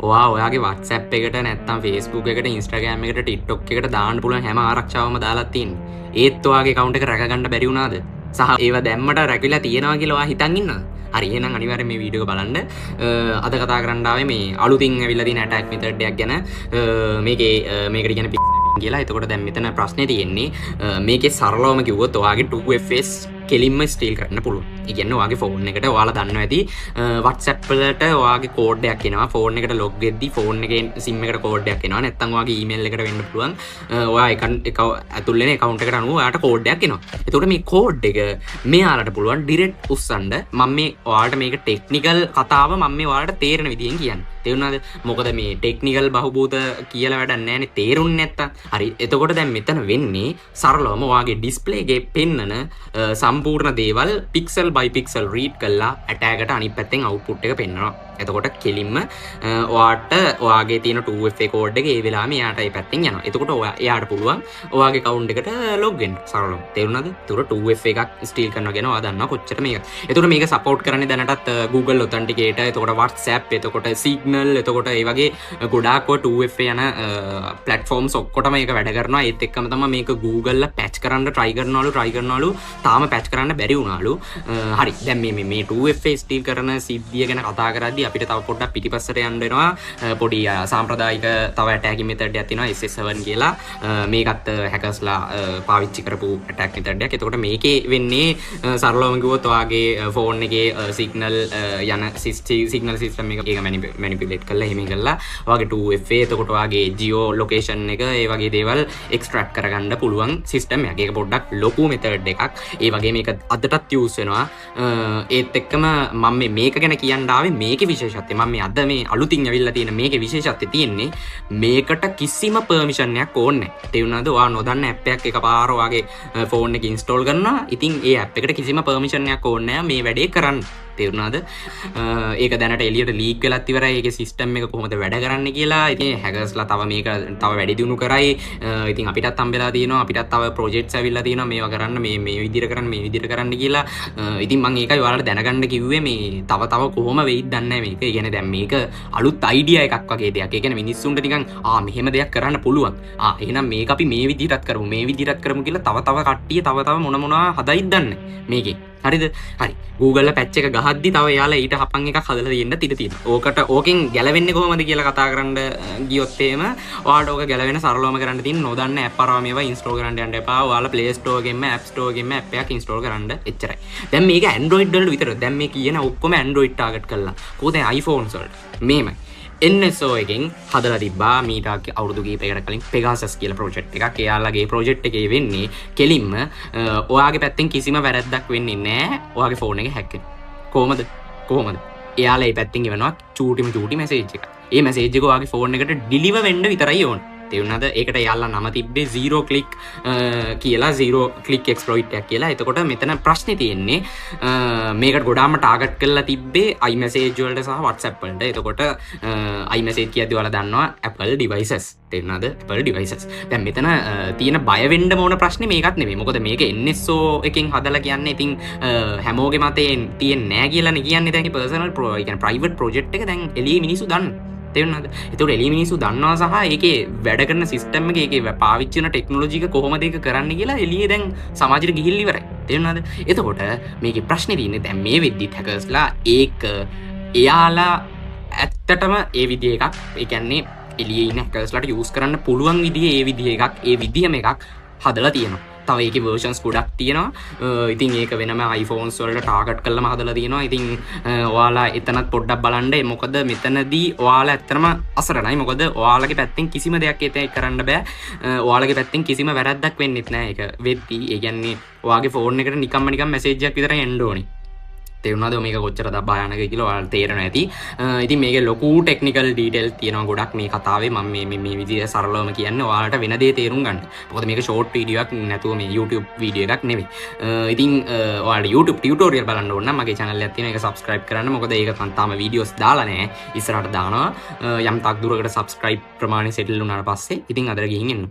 ඔයාගේ WhatsApp එකට නැත්නම් Facebook එකට Instagram එකට TikTok එකට දාන්න පුළුවන් හැම ආරක්ෂාවම දාලා තියෙන්නේ. ඒත් ඔයාගේ account එක රැක ගන්න බැරි වුණාද? සහ ඒව දැම්මට රැකිලා තියෙනවා කියලා ඔයා හිතන් ඉන්නවද? හරි එහෙනම් අනිවාර්යෙන් මේ වීඩියෝ එක බලන්න. අද කතා කරන්න ආවේ මේ අලුතින් ඇවිල්ලා තියෙන attack method එකක් ගැන. මේකට කියන්නේ කියලා. එතකොට දැන් මෙතන ප්‍රශ්නේ තියෙන්නේ මේකේ සරලවම කිව්වොත් ඔයාගේ 2FS කෙලින්ම ස්ටීල් කරන්න පුළුවන්. ඒ කියන්නේ ඔයාගේ ෆෝන් එකට ඔයාලා දන්නවා ඇති WhatsApp වලට ඔයාගේ කෝඩ් එකක් එනවා. ෆෝන් එකට ලොග් වෙද්දි ෆෝන් එකේ SIM එකට කෝඩ් එකක් එනවා. නැත්නම් ඔයාගේ ඊමේල් එකට වෙන්න පුළුවන්. ඔයා එක ඇතුල් වෙන account එකට අනුව ඔයාට කෝඩ් එකක් එනවා. එතකොට මේ කෝඩ් එක මෙයාලට පුළුවන් ඩිරෙක්ට් උස්සන්න. මම මේ ඔයාලට මේක ටෙක්නිකල් කතාව මම මේ ඔයාලට තේරෙන විදිහෙන් කියන්නේ. තේරුණාද? මොකද මේ ටෙක්නිකල් බහුබූත කියලා වැඩක් නැහැ නේ තේරුන්නේ නැත්තම්. හරි. එතකොට දැන් මෙතන වෙන්නේ සරලවම ඔයාගේ ඩිස්ප්ලේ එකේ පෙන්නන සම්පූර්ණ දේවල් පික්සල් බයි පික්සල් රීඩ් කරලා ඇටෑග් එකට අනිත් පැත්තෙන් අවුට්පුට් එක පෙන්නනවා. එතකොට කෙලින්ම ඔයාට ඔයාගේ තියෙන 2FA කෝඩ් එක ඒ වෙලාවෙම එයාට ඒ පැත්තෙන් යනවා. එතකොට එයාට පුළුවන් ඔයාගේ account එකට log වෙන්න සරලව. තේරුණාද? එතකොට 2FA එකක් ස්ටීල් කරනවා කියන ඔයා දන්නවා කොච්චර මේක. එතකොට මේක සපෝට් කරන්නේ දැනටත් Google Authenticator, එතකොට WhatsApp, එතකොට Signal, එතකොට ඒ වගේ ගොඩාක් 2FA යන platforms ඔක්කොටම මේක වැඩ කරනවා. ඒත් එක්කම තමයි මේක Google patch කරන්න try කරනවලු තාම patch කරන්න බැරි වුණාලු. හරි. දැන් මේ 2FA ස්ටීල් කරන සිද්ධිය ගැන කතා කරද්දී අපිට තව පොඩ්ඩක් පිටිපස්සට යන්න වෙනවා. පොඩි සාම්ප්‍රදායික තව ඇටැකින් මෙතඩ් එකක් තියෙනවා SS7 කියලා. මේකත් හැකර්ස්ලා පාවිච්චි කරපු ඇටැක් මෙතඩ් එකක්. එතකොට මේකේ වෙන්නේ සරලවම කිව්වොත් ඔයාගේ ෆෝන් එකේ සිග්නල් යන සිග්නල් සිස්ටම් එක මැනිපියුලේට් කරලා එහෙම කරලා ඔයාගේ 2FA එතකොට ඔයාගේ ජියෝ ලොකේෂන් එක ඒ වගේ දේවල් එක්ස්ට්‍රැක්ට් කරගන්න පුළුවන් සිස්ටම් එකක්. ඒක පොඩ්ඩක් ලොකු මෙතඩ් එකක්. ඒ වගේ මේක අදටත් යූස් වෙනවා. ඒත් එක්කම මම මේක ගැන කියන්න ආවේ මේකේ විශේෂත්වය. මම මේ අද මේ අලුතින් ඇවිල්ලා තියෙන මේකේ විශේෂත්වය තියෙන්නේ මේකට කිසිම පර්මිෂන් එකක් ඕනේ නැහැ. තේරුණාද? ඔයා නොදන්න ඇප් එකක් එකපාර ඔයාගේ ෆෝන් එකේ ඉන්ස්ටෝල් කරනවා. ඉතින් ඒ ඇප් එකට කිසිම පර්මිෂන් එකක් ඕනේ නැහැ මේ වැඩේ කරන්න. තේරුණාද? ඒක දැනට එළියට ලීක් වෙලත් ඉවරයි. ඒකේ සිස්ටම් එක කොහොමද වැඩ කරන්නේ කියලා. ඉතින් හැකර්ස්ලා තව මේක තව වැඩි දියුණු කරයි. ඉතින් අපිටත් හම්බෙලා තියෙනවා. අපිටත් තව ප්‍රොජෙක්ට්ස් ඇවිල්ලා තියෙනවා. මේවා කරන්න මේ විදිහට කරන්න කියලා. ඉතින් මම ඒකයි ඔයාලට දැනගන්න කිව්වේ මේ තව කොහොම වෙයිද දන්නේ නැහැ මේක. ඒ කියන්නේ දැන් මේක අලුත් අයිඩියා එකක් වගේ දෙයක්. ඒ කියන්නේ මිනිස්සුන්ට නිකන් මෙහෙම දෙයක් කරන්න පුළුවන්. එහෙනම් මේක අපි මේ විදිහටත් කරමු. මේ විදිහටත් කරමු කියලා තව කට්ටිය තව මොනවා හදයිද දන්නේ මේකේ. හරිද? හරි. Google patch එක ගහද්දි තව එයාලා ඊට හපන් එකක් හදලා තියෙන්න ඉඩ තියෙනවා. ඕකෙන් ගැලවෙන්නේ කොහොමද කියලා කතා කරන්න ගියොත් එහෙම ඔයාලට ඕක ගැලවෙන සරලවම කරන්න තියෙන නොදන්න app අරවා මේවා install කරන්න යන්න එපා. ඔයාලා Play Store එකෙන්ම App Store එකෙන්ම app එකක් install කරන්න එච්චරයි. දැන් මේක Android වලට විතරයි. දැන් මේ කියන ඔක්කොම Android target කරලා. කොහොමද iPhones වලට? මේමයි. NSO එකෙන් හදලා තිබ්බා මීට අවුරුදු කිහිපයකට කලින් Pegasus කියලා ප්‍රොජෙක්ට් එකක්. එයාලගේ ප්‍රොජෙක්ට් එකේ වෙන්නේ කෙලින්ම ඔයාගේ පැත්තෙන් කිසිම වැරැද්දක් වෙන්නේ නැහැ. ඔයාගේ ෆෝන් එක හැක් වෙනවා. කොහොමද? එයාලා මේ පැත්තෙන් ගෙවනවා චූටි මැසේජ් එකක්. ඒ මැසේජ් එක ඔයාගේ ෆෝන් එකට ඩිලිවර් වෙන්න විතරයි ඕන. තේරුණාද? ඒකට යාලා නම තිබ්බේ zero click කියලා zero click exploit එකක් කියලා. එතකොට මෙතන ප්‍රශ්නේ තියෙන්නේ මේකට ගොඩාම ටාගට් කරලා තිබ්බේ iMessage වලට සහ WhatsApp වලට. එතකොට iMessage කියද්දි ඔයාලා දන්නවා Apple devices. තේරුණාද? Apple devices. දැන් මෙතන තියෙන බය වෙන්න ඕන ප්‍රශ්නේ මේකත් නෙමෙයි. මොකද මේක NSO එකෙන් හදලා කියන්නේ ඉතින් හැමෝගේ මතයෙන් තියෙන්නේ නැහැ කියලානේ කියන්නේ. දැන් personal ඒ කියන්නේ private project එක දැන් එළියේ මිනිස්සු දන්නවා. තේරුණාද? එතකොට එළිය මිනිස්සු දන්නවා සහ ඒකේ වැඩ කරන සිස්ටම් එක ඒකේ පාවිච්චි කරන ටෙක්නොලොජි එක කොහොමද ඒක කරන්න කියලා එළියේ දැන් සමාජයට ගිහිල්ලා ඉවරයි. තේරුණාද? එතකොට මේකේ ප්‍රශ්නේ තියෙන්නේ දැන් මේ වෙද්දිත් හැකර්ස්ලා ඒක එයාලා ඇත්තටම ඒ විදිහ එකක් ඒ කියන්නේ එළියේ ඉන්න හැකර්ස්ලාට යූස් කරන්න පුළුවන් විදිහේ ඒ විදිහ එකක් ඒ විදිහම එකක් හදලා තියෙනවා. තව ඒකේ versions ගොඩක් තියෙනවා. ඉතින් ඒක වෙනම iPhones වලට target කරලාම හදලා තියෙනවා. ඉතින් ඔයාලා එතනත් පොඩ්ඩක් බලන්න. මොකද මෙතනදී ඔයාලා ඇත්තටම අසරණයි. මොකද ඔයාලගේ පැත්තෙන් කිසිම දෙයක් ඒක කරන්න බෑ. ඔයාලගේ පැත්තෙන් කිසිම වැරැද්දක් වෙන්නෙත් නෑ ඒක වෙද්දී. ඒ කියන්නේ ඔයාගේ ෆෝන් එකට නිකන් මැසේජ් එකක් විතරයි එන්න ඕනේ. තේරුණාද මේක කොච්චර භයානක කියලා ඔයාලට තේරෙනවා ඇති. ඉතින් මේකේ ලොකු ටෙක්නිකල් ඩීටේල් තියෙනවා ගොඩක් මේ කතාවේ. මම මේ විදිහට සරලවම කියන්නේ ඔයාලට වෙන දේ තේරුම් ගන්න. මොකද මේක ෂෝට් වීඩියෝ එකක් නැතුව මේ YouTube වීඩියෝ එකක් නෙවෙයි. ඉතින් ඔයාලට YouTube ටියුටෝරියල් බලන්න ඕන නම් මගේ channel එකක් තියෙනවා. ඒක subscribe කරන්න. මොකද ඒක තාම වීඩියෝස් දාලා නැහැ. ඉස්සරහට දානවා. යම් තාක් දුරකට subscribe ප්‍රමාණය settle වුණාට පස්සේ ඉතින් අදට ගිහින් එන්න.